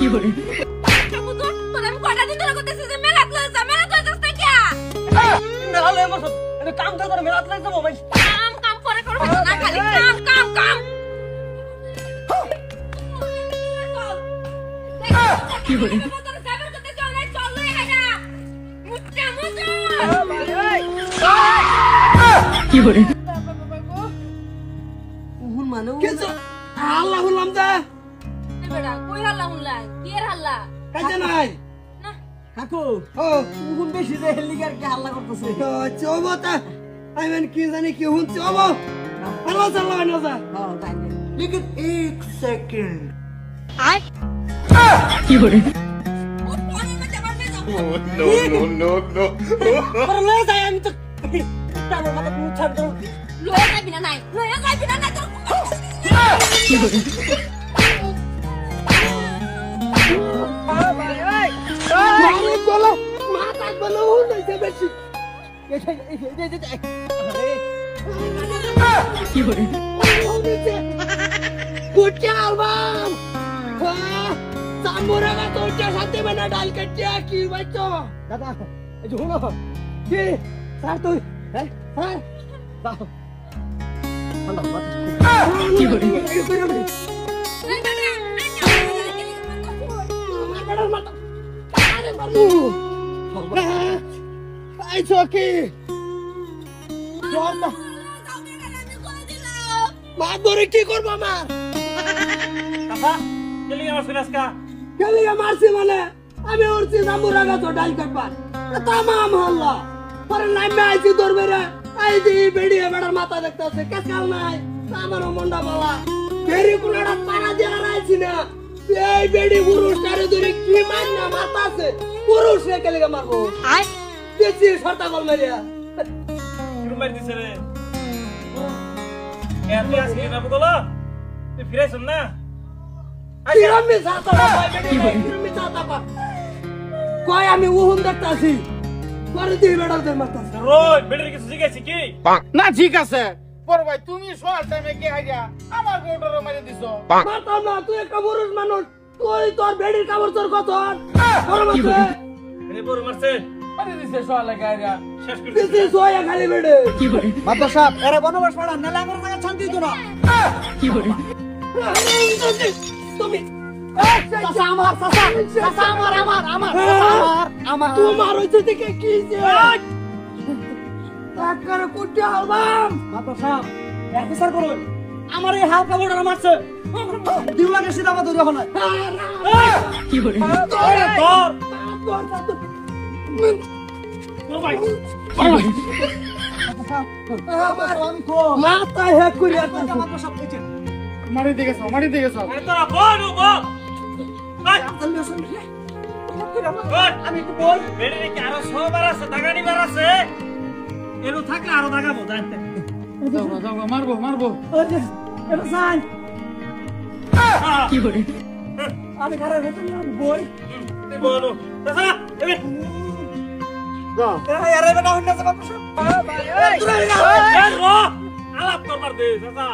কি করে কাকু তো তোর আমি কয়টা দিন ধরে করতেছি যে মেলাত লয়ে যা মেলাত লয়ে যাস না কি মেলা লয়ে মত এটা কাম তো করে মেলাত লয়ে যাবো ভাই কাম কাম পরে করব না খালি কাম কাম কাম কি করে তোর সাবার করতে চল রে চল লয়ে হাগা মুচ্চা মুচ্চা কি করে উহুন মানে কিছু আল্লাহ হুলাম দা বেটা কই হাল্লা হুল্লা কি এর হাল্লা কাজে নাই না কাকু ও উহুন বেশি যে হেলিকার কে হাল্লা করতেছে চবতা আই মিন কি জানি কি হুন চব আল্লাহ সাল্লাহ না যা হ্যাঁ তাই लेकिन एक सेकंड আয় কি করে ও পানি মে যাবার মে যাও আরে লয়ে যাই আমি তো তার মাথা পুছার তো লয়ে যাবি না নাই তোর কি করে মারে গলা মাথা বলো হইছে বেশি কি করে कुछ अल्बम सामूरगा तोड़च्या साथे बना डाल कच्चे की बच्चो दादा झोलो की सर तू है सर बाप अंदर मत की बड़ी आई चौकी मार दोरे की करबो मार কাকা কেলি আমার ফিনাসকা কেলিয়া মারছি মানে আমি উড়ছি জামুরাগা তো ডাল কাটবার তামাম হল্লা পরে নামে আইছি দরবারে আই দি বেড়িয়ে বেড়ার মাথা দেখতাছে কেসাল নাই আমার মন্ডা বালা ফেরি কুনাড়া পাড়া দিয়ে আইছি না এই বেড়ি পুরুষ কারে ধরে কি মান না মারতাছে পুরুষ রে কেলিয়া মারবো আয় দেখছি শর্তা গল মারিয়া কিরম মার দিছে রে এত আসি না বদলা তুই ফিরাইছ না কিরমি সাতা ভাই বেড়ি কিরমি সাতা পা কই আমি উহুন দেখতাছি পরে দি বেড়ার দে মারতাছে রোজ বেড়ে কিছু জিজ্ঞাসি কি না ঠিক আছে বড় ভাই তুমি সোয়ার টাইমে কে আইয়া আমার গোটরে মারি দিছো মারতাম না তুই একটা পুরুষ মানুষ তুই তোর বেড়ির কাপড় তোর কত বড় মারছে এনে বড় মারছে মারি দিছে সোয়ার লাগা আইয়া শেষ করে দিছি দিছে সোয়া খালি বেড়ে কি করে মাদ্দা সাহেব এরে বনবাস পড়া নালে আমার জায়গা শান্তি তো না কি করে তুমি চাচা আমার চাচা আমার তোমার হইছে থেকে কি যে টাকার কুটি আলবাম মাদ্দা সাহেব এক বিচার করুন আমার এই হালকা বড়রা মারছে দিওয়াকে সিধা মতো যখন কি করে তোর ও ভাই আমি কো মাথায় হ্যাক করে মাদ্দা সাহেব কইছেন মারি দিয়ে গেছো আরে তোরা বল বল ভাই আমি একটু বল বেড়ে কি আরো 100 বার আছে দাগা নিবার আছে এরো থাকলে আরো দাগাবো জানতে যাও মারবো এটা সাইন কি করে আমি ঘরে ভেতর আমি বই তুই বলো দাদা এবে আরে বেটা হইনা যাবা তো এ রো আলাপ করবার দে দাদা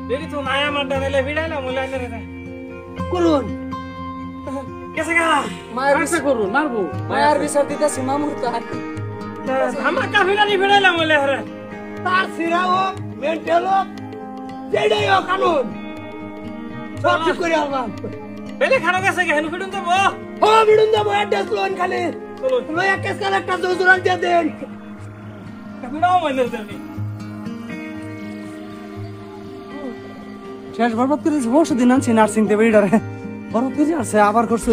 দেরি তো নাই আমার ডালে ভিড়াইলা মুলাইনে রে করুন কেসে গা মায়ের আচ্ছা করুন মারবো মায়ের বিচার দিতেছি মামুর তো ধামাকা ভিড়াইলা মুলে রে তার সিরা হোক মেন্টাল হোক যেটাই হোক কানুন সব ঠিক করে আলবাম বেলে খানো গেছে কে হেনু ফিডুন দেবো ও বিড়ুন দেবো অ্যাড্রেস লোন খালি চলো লো এক কেস কালেক্টর দৌড়ান দিয়ে দেন ভিড়াও মইনের দেবি শেষ বরবাদ করে বসে দিন আনছি নার্সিং তে বেড়ারে বরবাদ করে আসছে আবার করছে